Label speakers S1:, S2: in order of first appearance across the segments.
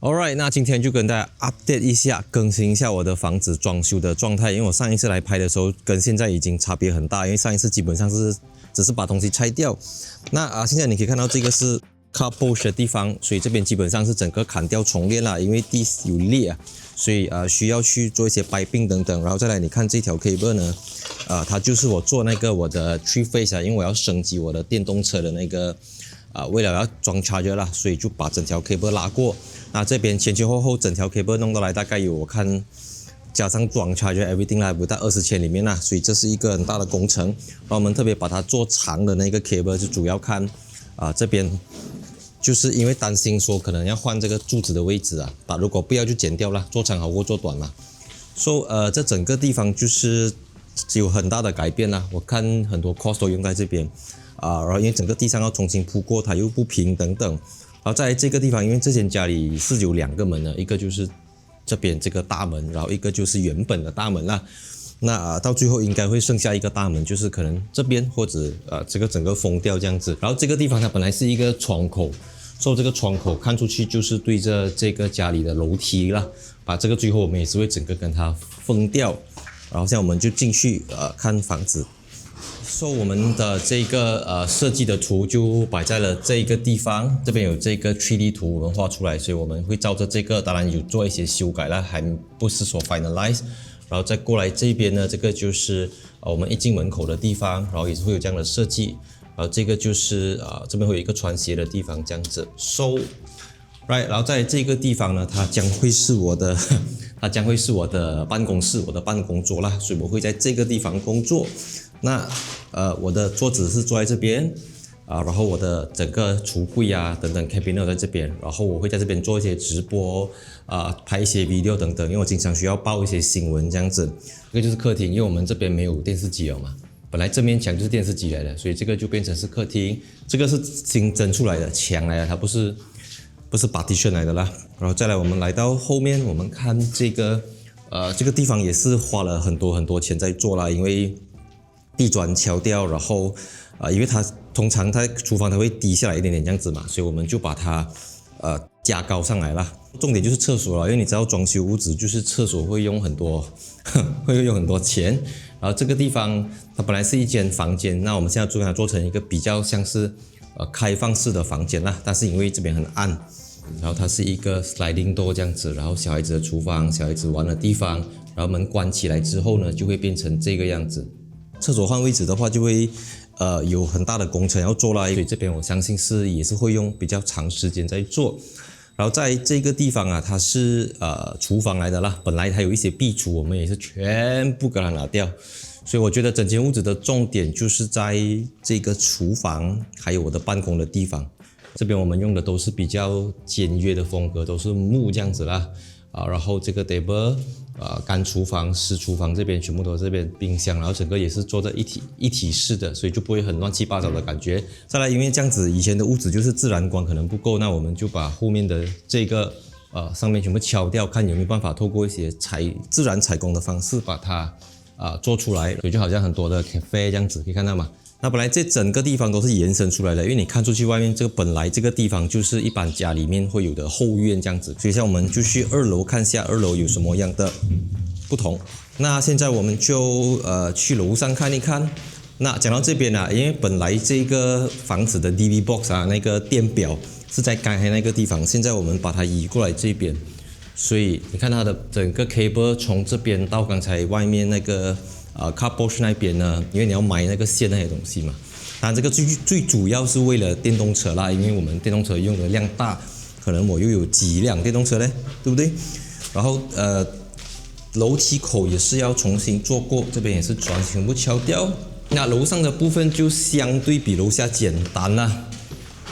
S1: Alright， 那今天就跟大家 update 一下，更新一下我的房子装修的状态。因为我上一次来拍的时候，跟现在已经差别很大。因为上一次基本上是只是把东西拆掉，那现在你可以看到这个是 carport 的地方，所以这边基本上是整个砍掉重练啦，因为地有裂啊，所以需要去做一些掰并等等。然后再来，你看这条 cable 呢，它就是我做那个我的 three phase 啊，因为我要升级我的电动车的那个。为了要装 charger 啦，所以就把整条 cable 拉过。那这边前前后后整条 cable 弄到来，大概有我看加上装 charger everything 啦，不到20千里面啦，所以这是一个很大的工程。然后我们特别把它做长的那个 cable， 就主要看这边就是因为担心说可能要换这个柱子的位置啊，如果不要就剪掉啦，做长好过做短嘛。这整个地方就是有很大的改变啦，我看很多 cost 都用在这边。然后因为整个地上要重新铺过，它又不平等等。然后在这个地方，因为之前家里是有2个门的，一个就是这边这个大门，然后一个就是原本的大门啦。那到最后应该会剩下一个大门，就是可能这边或者这个整个封掉这样子。然后这个地方它本来是一个窗口，这个窗口看出去就是对着这个家里的楼梯啦。把这个最后我们也是会整个跟它封掉。然后现在我们就进去看房子。我们的这个设计的图就摆在了这个地方，这边有这个 3D 图我们画出来，所以我们会照着这个，当然有做一些修改啦，还不是说 finalize。然后再过来这边呢，这个就是我们一进门口的地方，然后也是会有这样的设计。然后这个就是这边会有一个穿鞋的地方这样子。right， 然后在这个地方呢，它将会是我的办公室，我的办公桌啦，所以我会在这个地方工作。那我的桌子是坐在这边然后我的整个橱柜等等 cabinet 在这边，然后我会在这边做一些直播拍一些 video 等等，因为我经常需要报一些新闻这样子。这个就是客厅，因为我们这边没有电视机了嘛，本来这面墙就是电视机来的，所以这个就变成是客厅。这个是新增出来的墙来的，它不是 partition 来的啦。然后再来我们来到后面，我们看这个地方也是花了很多钱在做啦，因为地砖敲掉，然后因为它通常它厨房它会低下来一点点这样子嘛，所以我们就把它加高上来了。重点就是厕所了，因为你知道装修屋子就是厕所会用很多钱。然后这个地方它本来是一间房间，那我们现在把它做成一个比较像是开放式的房间啦，但是因为这边很暗，然后它是一个 sliding door 这样子，然后小孩子的厨房，小孩子玩的地方，然后门关起来之后呢，就会变成这个样子。厕所换位置的话，就会有很大的工程要做啦，所以这边我相信也是会用比较长时间在做。然后在这个地方它是厨房来的啦，本来还有一些壁橱，我们也是全部给它拿掉。所以我觉得整间屋子的重点就是在这个厨房，还有我的办公的地方。这边我们用的都是比较简约的风格，都是木这样子啦。然后这个 table， 干厨房、湿厨房这边全部都是这边冰箱，然后整个也是做的一体式的，所以就不会很乱七八糟的感觉。再来，因为这样子以前的屋子就是自然光可能不够，那我们就把后面的这个上面全部敲掉，看有没有办法透过一些自然采光的方式把它做出来，所以就好像很多的 cafe 这样子，可以看到吗？那本来这整个地方都是延伸出来的，因为你看出去外面本来这个地方就是一般家里面会有的后院这样子，所以现在我们就去2楼看下2楼有什么样的不同。那现在我们就去楼上看一看。那讲到这边因为本来这个房子的 DV box 那个电表是在刚才那个地方，现在我们把它移过来这边，所以你看它的整个 cable 从这边到刚才外面那个carport 那边呢，因为你要买那个线那些东西嘛。当然这个最主要是为了电动车啦，因为我们电动车用的量大，可能我又有几辆电动车嘞，对不对？然后楼梯口也是要重新做过，这边也是全部敲掉。那楼上的部分就相对比楼下简单啦，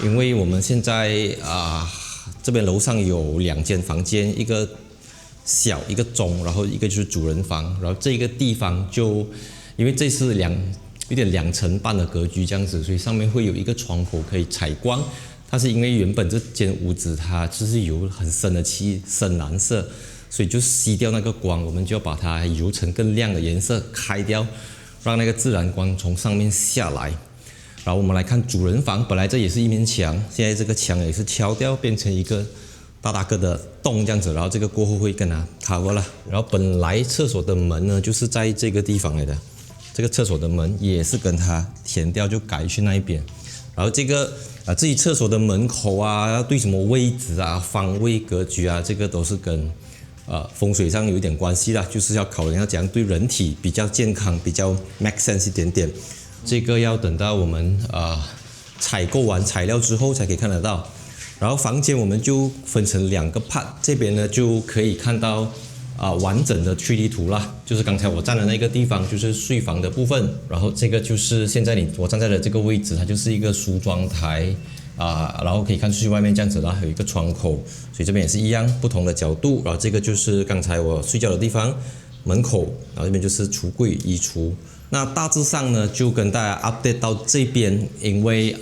S1: 因为我们现在这边楼上有2间房间，一个小一个中，然后一个就是主人房，然后这个地方就因为这是有点2层半的格局这样子，所以上面会有一个窗口可以采光。它是因为原本这间屋子它就是有很深的深蓝色，所以就吸掉那个光，我们就要把它油成更亮的颜色开掉，让那个自然光从上面下来。然后我们来看主人房，本来这也是一面墙，现在这个墙也是敲掉，变成一个大大个的洞这样子，然后这个过后会跟它 cover 了。然后本来厕所的门呢，就是在这个地方来的，这个厕所的门也是跟它填掉，就改去那一边。然后这个至于厕所的门口啊，要对什么位置啊、方位格局啊，这个都是跟风水上有一点关系啦，就是要考量要怎样对人体比较健康、比较 make sense 一点点。这个要等到我们采购完材料之后才可以看得到。然后房间我们就分成2个 part， 这边呢就可以看到完整的 3D 图啦，就是刚才我站的那个地方就是睡房的部分，然后这个就是现在我站在的这个位置，它就是一个梳妆台然后可以看出去外面这样子啦，还有一个窗口，所以这边也是一样不同的角度。然后这个就是刚才我睡觉的地方，门口，然后这边就是橱柜、衣橱。那大致上呢，就跟大家 update 到这边，因为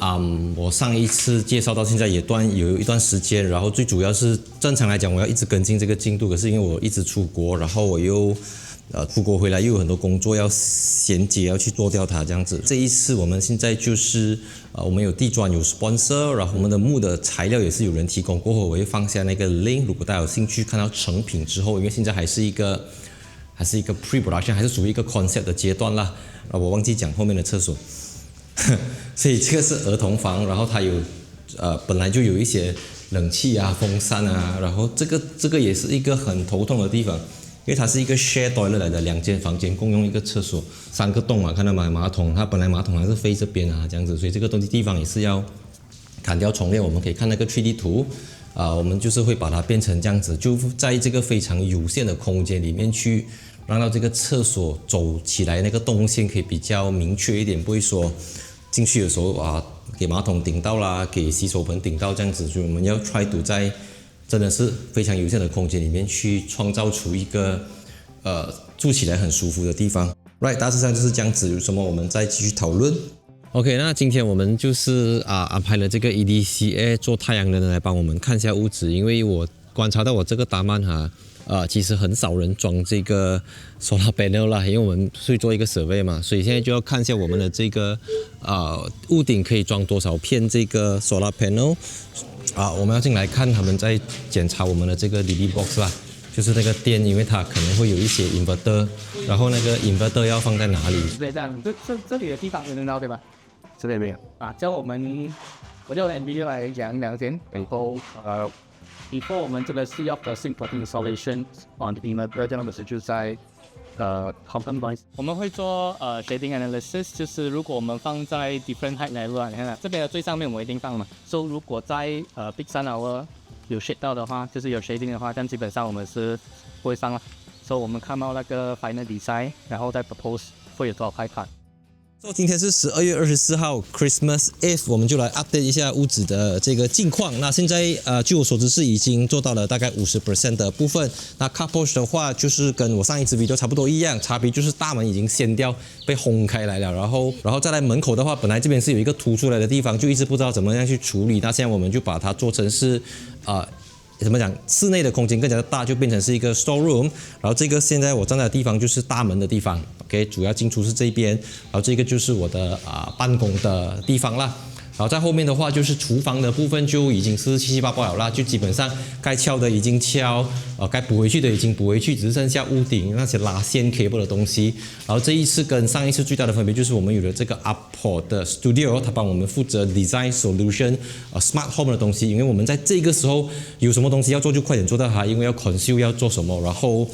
S1: 我上一次介绍到现在有一段时间，然后最主要是正常来讲，我要一直跟进这个进度，可是因为我一直出国，然后我又出国回来又有很多工作要衔接，要去做掉它这样子。这一次我们现在就是我们有地砖有 sponsor， 然后我们的木的材料也是有人提供，过后我会放下那个 link， 如果大家有兴趣看到成品之后，因为现在还是一个 pre-production， 还是属于一个 concept 的阶段啦。我忘记讲后面的厕所，所以这个是儿童房，然后它有本来就有一些冷气啊、风扇啊，然后这个也是一个很头痛的地方，因为它是一个 share toilet 来的，2间房间共用一个厕所，3个洞嘛，看到吗？马桶它本来马桶还是飞这边啊，这样子，所以这个地方也是要砍掉重练。我们可以看那个 3D 图。我们就是会把它变成这样子，就在这个非常有限的空间里面去，让到这个厕所走起来那个动线可以比较明确一点，不会说进去的时候给马桶顶到啦，给洗手盆顶到这样子，所以我们要 try to 在真的是非常有限的空间里面去创造出一个住起来很舒服的地方。Right， 大致上就是这样子，有什么我们再继续讨论。OK， 那今天我们就是安排了这个 EDCA 做太阳能来帮我们看一下屋子，因为我观察到我这个达曼其实很少人装这个 solar panel 啦，因为我们会做一个 survey 嘛，所以现在就要看一下我们的这个屋顶可以装多少片这个 solar panel 我们要进来看他们在检查我们的这个 DD box 啦。就是那个电，因为它可能会有一些 inverter， 然后那个 inverter 要放在哪里？
S2: 对，这样，这里的地方有人到对吧？
S3: 这边没有
S2: 叫我就 NVIDIA 来讲2点，然后before 我们这个 C of the simple installation on the inverter 这样的是就在compromise， 我们会做shading analysis， 就是如果我们放在 different height level， 你看这边的最上面我们一定放嘛，所以如果在big sun hour 有 shade 到的话，就是有 shading 的话，这样基本上我们是不会上了。所以我们看到那个 final design， 然后再 propose 会有多少块卡。
S1: 今天是12月24号 Christmas Eve， 我们就来 update 一下屋子的这个近况。那现在据我所知是已经做到了大概 50% 的部分。那 carport 的话就是跟我上一支 video 差不多一样，差别就是大门已经掀掉被轰开来了，然后再来门口的话，本来这边是有一个凸出来的地方，就一直不知道怎么样去处理。那现在我们就把它做成是怎么讲，室内的空间更加的大，就变成是一个 storeroom。然后这个现在我站在的地方就是大门的地方 ，OK， 主要进出是这边。然后这个就是我的办公的地方啦。然后在后面的话就是厨房的部分就已经是七七八八了啦，就基本上该敲的已经敲，该补回去的已经补回去，只是剩下屋顶那些拉线 cable 的东西。然后这一次跟上一次最大的分别就是我们有了这个 Apple 的 Studio， 它帮我们负责 design solution smart home 的东西，因为我们在这个时候有什么东西要做就快点做到它，因为要 consume 要做什么，然后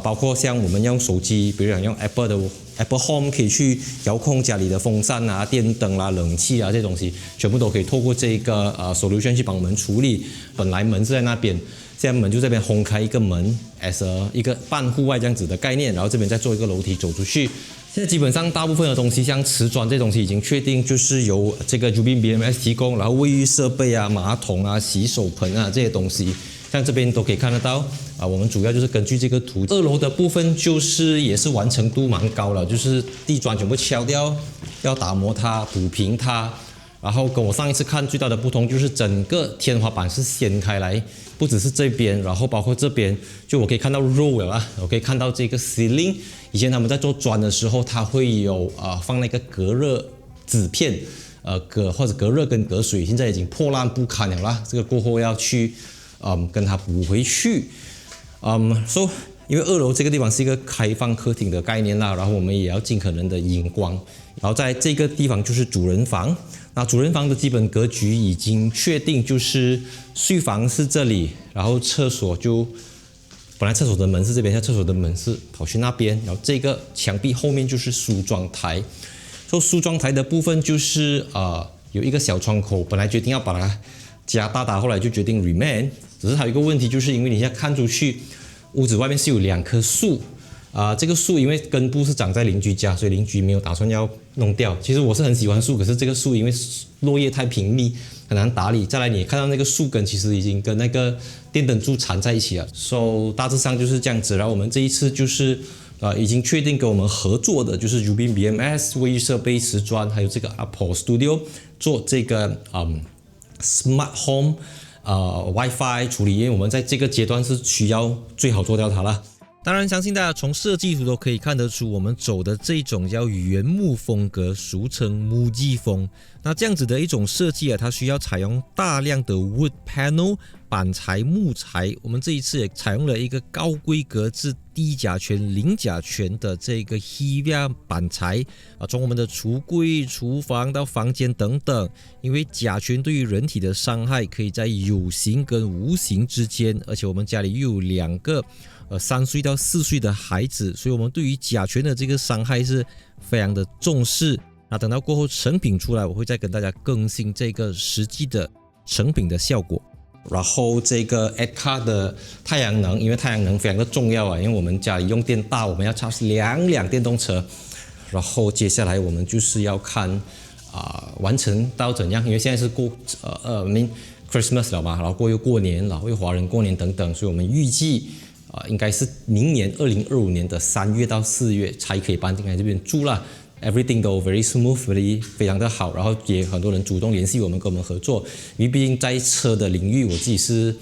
S1: 包括像我们用手机，比如讲用 Apple Home 可以去遥控家里的风扇啊、电灯啦、冷气啊这些东西，全部都可以透过这个solution 去帮我们处理。本来门是在那边，现在门就这边轰开一个门 ，as 一个半户外这样子的概念，然后这边再做一个楼梯走出去。现在基本上大部分的东西，像瓷砖这东西已经确定就是由这个 Jubin BMS 提供，然后卫浴设备啊、马桶啊、洗手盆啊这些东西。像这边都可以看得到我们主要就是根据这个图，2楼的部分就是也是完成度蛮高了，就是地砖全部敲掉，要打磨它、补平它，然后跟我上一次看最大的不同就是整个天花板是掀开来，不只是这边，然后包括这边，就我可以看到 roll 了，我可以看到这个 ceiling， 以前他们在做砖的时候，它会有放那个隔热纸片，或者隔热跟隔水，现在已经破烂不堪了啦，这个过后要去跟它补回去。So 因为2楼这个地方是一个开放客厅的概念啦，然后我们也要尽可能的荧光。然后在这个地方就是主人房，那主人房的基本格局已经确定，就是睡房是这里，然后厕所就本来厕所的门是这边，现在厕所的门是跑去那边，然后这个墙壁后面就是梳妆台。所以梳妆台的部分就是有一个小窗口，本来决定要把它加大，后来就决定 remain。只是还有一个问题，就是因为你现在看出去，屋子外面是有2棵树。这个树因为根部是长在邻居家，所以邻居没有打算要弄掉。其实我是很喜欢树，可是这个树因为落叶太平密，很难打理。再来，你看到那个树根其实已经跟那个电灯柱缠在一起了。So 大致上就是这样子。然后我们这一次就是已经确定跟我们合作的就是 Ubin BMS 卫浴设备、瓷砖，还有这个 Apple Studio 做这个Smart Home WiFi 处理，因为我们在这个阶段是需要最好做掉它了。
S3: 当然，相信大家从设计图都可以看得出，我们走的这种叫原木风格，俗称木屐风。那这样子的一种设计它需要采用大量的 wood panel 板材、木材。我们这一次也采用了一个高规格至低甲醛、零甲醛的这个 Hevia 板材从我们的橱柜、厨房到房间等等。因为甲醛对于人体的伤害可以在有形跟无形之间，而且我们家里又有2个3岁到4岁的孩子，所以我们对于甲醛的这个伤害是非常的重视。那等到过后成品出来，我会再跟大家更新这个实际的成品的效果。
S1: 然后这个 Edcar 的太阳能，因为太阳能非常的重要因为我们家里用电大，我们要charge 2辆电动车。然后接下来我们就是要看完成到怎样，因为现在是过Christmas 了嘛，然后过又过年，然后又华人过年等等，所以我们预计应该是明年2025年的3月到4月才可以搬进来这边住啦。Everything 都 very smoothly 非常的好，然后也很多人主动联系我们跟我们合作，因为毕竟在车的领域我自己是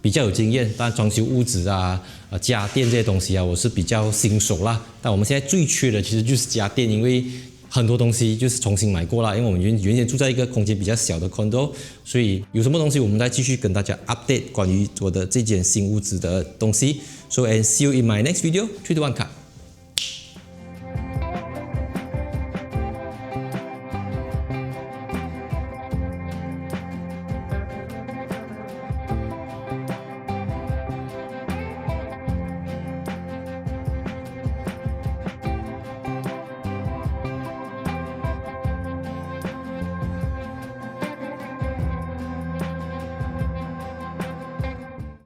S1: 比较有经验，但装修屋子家电这些东西我是比较新手啦。但我们现在最缺的其实就是家电，因为很多东西就是重新买过啦，因为我们原先住在一个空间比较小的 condo， 所以有什么东西我们再继续跟大家 update 关于我的这间新屋子的东西。So and see you in my next video. 3, 2, 1 cut.